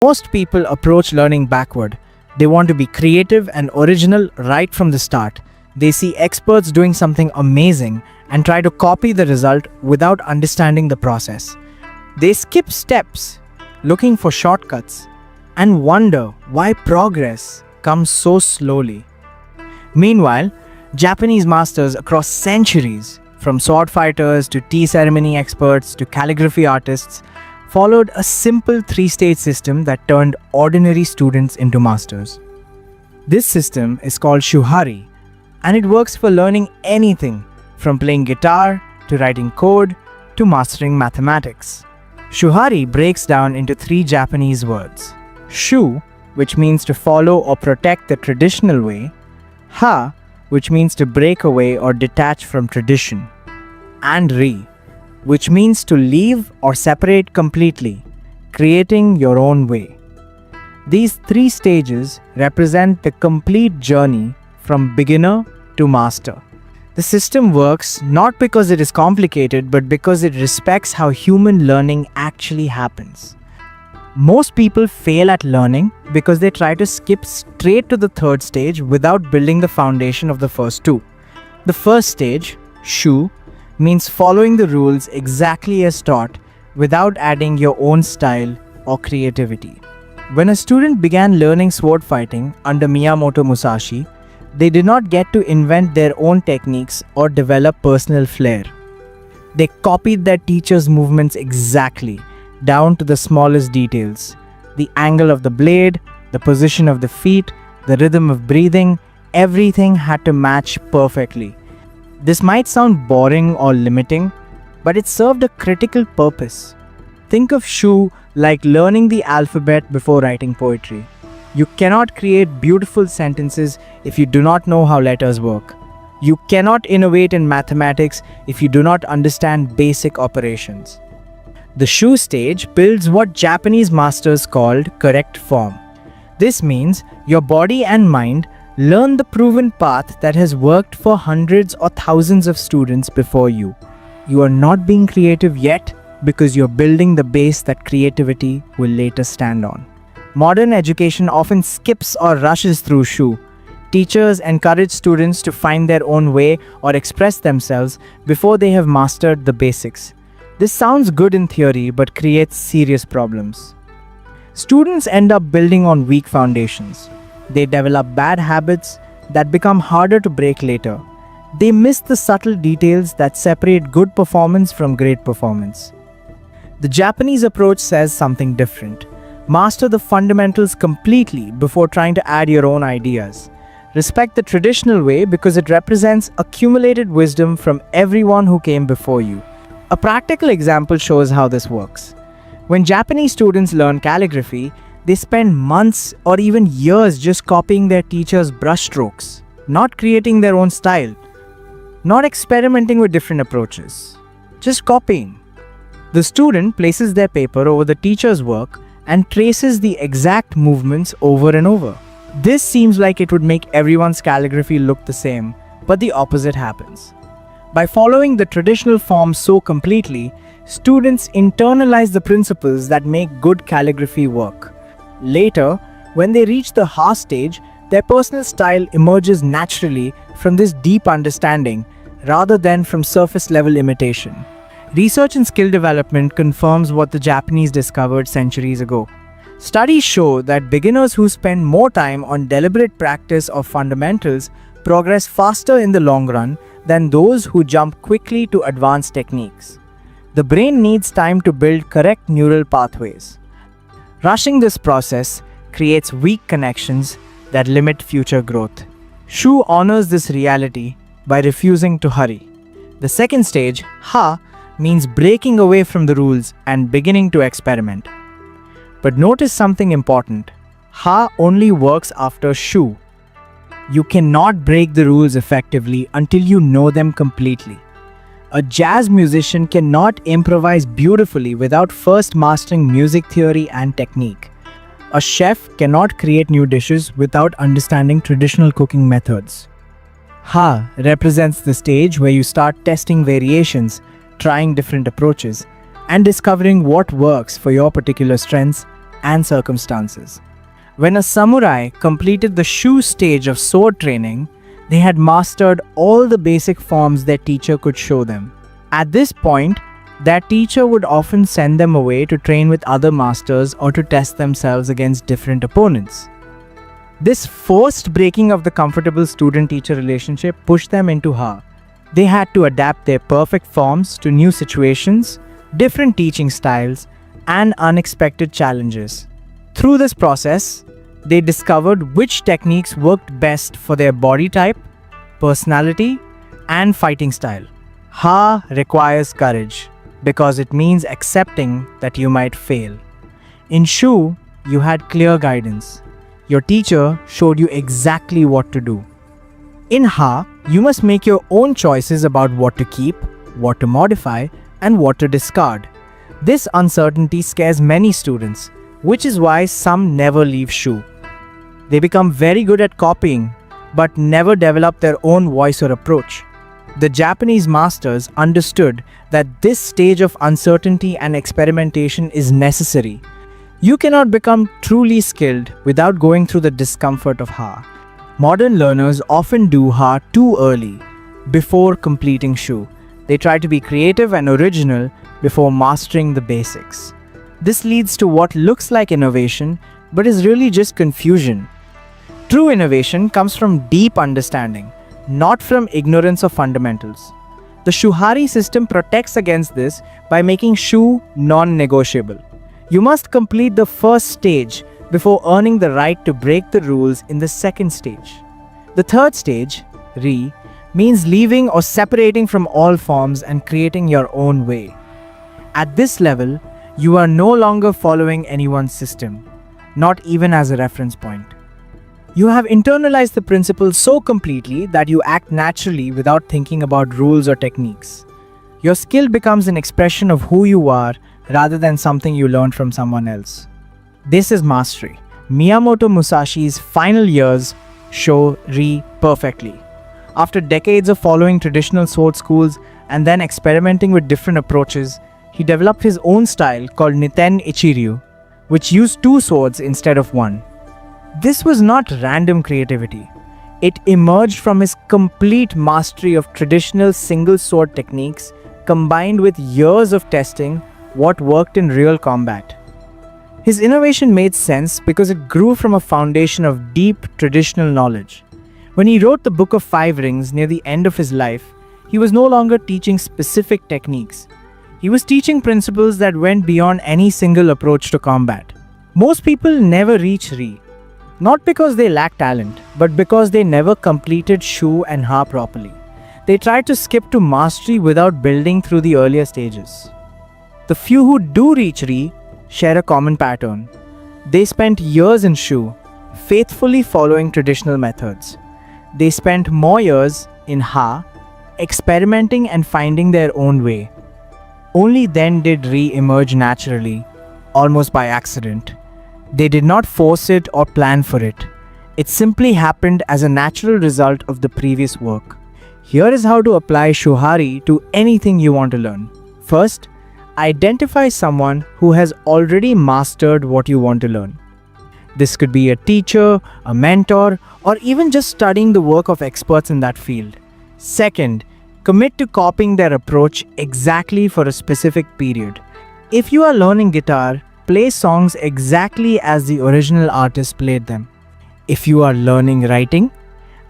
Most people approach learning backward. They want to be creative and original right from the start. They see experts doing something amazing and try to copy the result without understanding the process. They skip steps, looking for shortcuts, and wonder why progress comes so slowly. Meanwhile, Japanese masters across centuries, from sword fighters to tea ceremony experts to calligraphy artists, followed a simple three-stage system that turned ordinary students into masters. This system is called Shuhari, and it works for learning anything from playing guitar to writing code to mastering mathematics. Shuhari breaks down into three Japanese words: Shu, which means to follow or protect the traditional way; Ha, which means to break away or detach from tradition; and Ri, which means to leave or separate completely, creating your own way. These three stages represent the complete journey from beginner to master. The system works not because it is complicated, but because it respects how human learning actually happens. Most people fail at learning because they try to skip straight to the third stage without building the foundation of the first two. The first stage, Shu, means following the rules exactly as taught without adding your own style or creativity. When a student began learning sword fighting under Miyamoto Musashi, they did not get to invent their own techniques or develop personal flair. They copied their teacher's movements exactly, down to the smallest details. The angle of the blade, the position of the feet, the rhythm of breathing, everything had to match perfectly. This might sound boring or limiting, but it served a critical purpose. Think of Shu like learning the alphabet before writing poetry. You cannot create beautiful sentences if you do not know how letters work. You cannot innovate in mathematics if you do not understand basic operations. The Shu stage builds what Japanese masters called correct form. This means your body and mind learn the proven path that has worked for hundreds or thousands of students before you. You are not being creative yet because you're building the base that creativity will later stand on. Modern education often skips or rushes through Shu. Teachers encourage students to find their own way or express themselves before they have mastered the basics. This sounds good in theory but creates serious problems. Students end up building on weak foundations. They develop bad habits that become harder to break later. They miss the subtle details that separate good performance from great performance. The Japanese approach says something different. Master the fundamentals completely before trying to add your own ideas. Respect the traditional way because it represents accumulated wisdom from everyone who came before you. A practical example shows how this works. When Japanese students learn calligraphy, they spend months or even years just copying their teacher's brushstrokes, not creating their own style, not experimenting with different approaches, just copying. The student places their paper over the teacher's work and traces the exact movements over and over. This seems like it would make everyone's calligraphy look the same, but the opposite happens. By following the traditional form so completely, students internalize the principles that make good calligraphy work. Later, when they reach the Ha stage, their personal style emerges naturally from this deep understanding rather than from surface-level imitation. Research in skill development confirms what the Japanese discovered centuries ago. Studies show that beginners who spend more time on deliberate practice of fundamentals progress faster in the long run than those who jump quickly to advanced techniques. The brain needs time to build correct neural pathways. Rushing this process creates weak connections that limit future growth. Shu honors this reality by refusing to hurry. The second stage, Ha, means breaking away from the rules and beginning to experiment. But notice something important. Ha only works after Shu. You cannot break the rules effectively until you know them completely. A jazz musician cannot improvise beautifully without first mastering music theory and technique. A chef cannot create new dishes without understanding traditional cooking methods. Ha represents the stage where you start testing variations, trying different approaches, and discovering what works for your particular strengths and circumstances. When a samurai completed the Shu stage of sword training, they had mastered all the basic forms their teacher could show them. At this point, that teacher would often send them away to train with other masters or to test themselves against different opponents. This forced breaking of the comfortable student-teacher relationship pushed them into Ha. They had to adapt their perfect forms to new situations, different teaching styles, and unexpected challenges. Through this process, they discovered which techniques worked best for their body type, personality, and fighting style. Ha requires courage because it means accepting that you might fail. In Shu, you had clear guidance. Your teacher showed you exactly what to do. In Ha, you must make your own choices about what to keep, what to modify, and what to discard. This uncertainty scares many students, which is why some never leave Shu. They become very good at copying, but never develop their own voice or approach. The Japanese masters understood that this stage of uncertainty and experimentation is necessary. You cannot become truly skilled without going through the discomfort of Ha. Modern learners often do Ha too early, before completing Shu. They try to be creative and original before mastering the basics. This leads to what looks like innovation, but is really just confusion. True innovation comes from deep understanding, not from ignorance of fundamentals. The Shuhari system protects against this by making Shu non-negotiable. You must complete the first stage before earning the right to break the rules in the second stage. The third stage, Ri, means leaving or separating from all forms and creating your own way. At this level, you are no longer following anyone's system, not even as a reference point. You have internalized the principles so completely that you act naturally without thinking about rules or techniques. Your skill becomes an expression of who you are rather than something you learned from someone else. This is mastery. Miyamoto Musashi's final years show Ri perfectly. After decades of following traditional sword schools and then experimenting with different approaches, he developed his own style called Niten Ichiryu, which used two swords instead of one. This was not random creativity. It emerged from his complete mastery of traditional single sword techniques combined with years of testing what worked in real combat. His innovation made sense because it grew from a foundation of deep traditional knowledge. When he wrote the Book of Five Rings near the end of his life, he was no longer teaching specific techniques. He was teaching principles that went beyond any single approach to combat. Most people never reach Ri, not because they lack talent, but because they never completed Shu and Ha properly. They tried to skip to mastery without building through the earlier stages. The few who do reach Ri share a common pattern. They spent years in Shu, faithfully following traditional methods. They spent more years in Ha, experimenting and finding their own way. Only then did Ri emerge naturally, almost by accident. They did not force it or plan for it. It simply happened as a natural result of the previous work. Here is how to apply Shuhari to anything you want to learn. First, identify someone who has already mastered what you want to learn. This could be a teacher, a mentor, or even just studying the work of experts in that field. Second, commit to copying their approach exactly for a specific period. If you are learning guitar, play songs exactly as the original artist played them. If you are learning writing,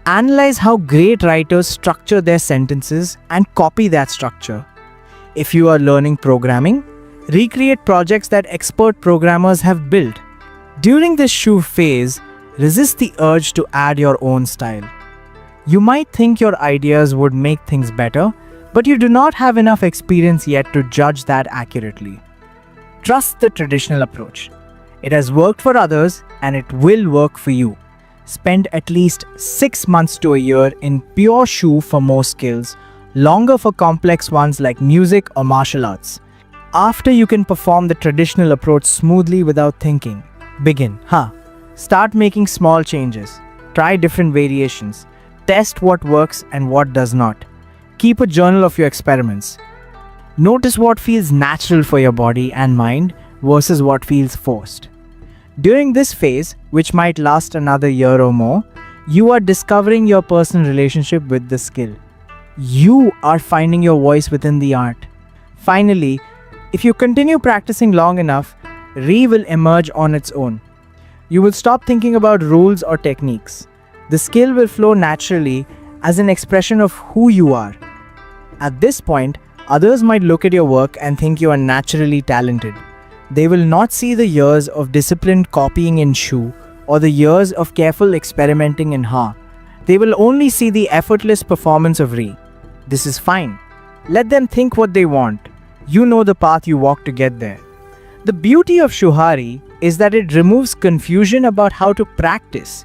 analyze how great writers structure their sentences and copy that structure. If you are learning programming, recreate projects that expert programmers have built. During this Shu phase, resist the urge to add your own style. You might think your ideas would make things better, but you do not have enough experience yet to judge that accurately. Trust the traditional approach. It has worked for others and it will work for you. Spend at least 6 months to a year in pure Shu for most skills, longer for complex ones like music or martial arts. After you can perform the traditional approach smoothly without thinking, begin. Start making small changes. Try different variations. Test what works and what does not. Keep a journal of your experiments. Notice what feels natural for your body and mind versus what feels forced. During this phase, which might last another year or more, you are discovering your personal relationship with the skill. You are finding your voice within the art. Finally, if you continue practicing long enough, Re will emerge on its own. You will stop thinking about rules or techniques. The skill will flow naturally as an expression of who you are. At this point, others might look at your work and think you are naturally talented. They will not see the years of disciplined copying in Shu or the years of careful experimenting in Ha. They will only see the effortless performance of Re. This is fine. Let them think what they want. You know the path you walk to get there. The beauty of Shuhari is that it removes confusion about how to practice.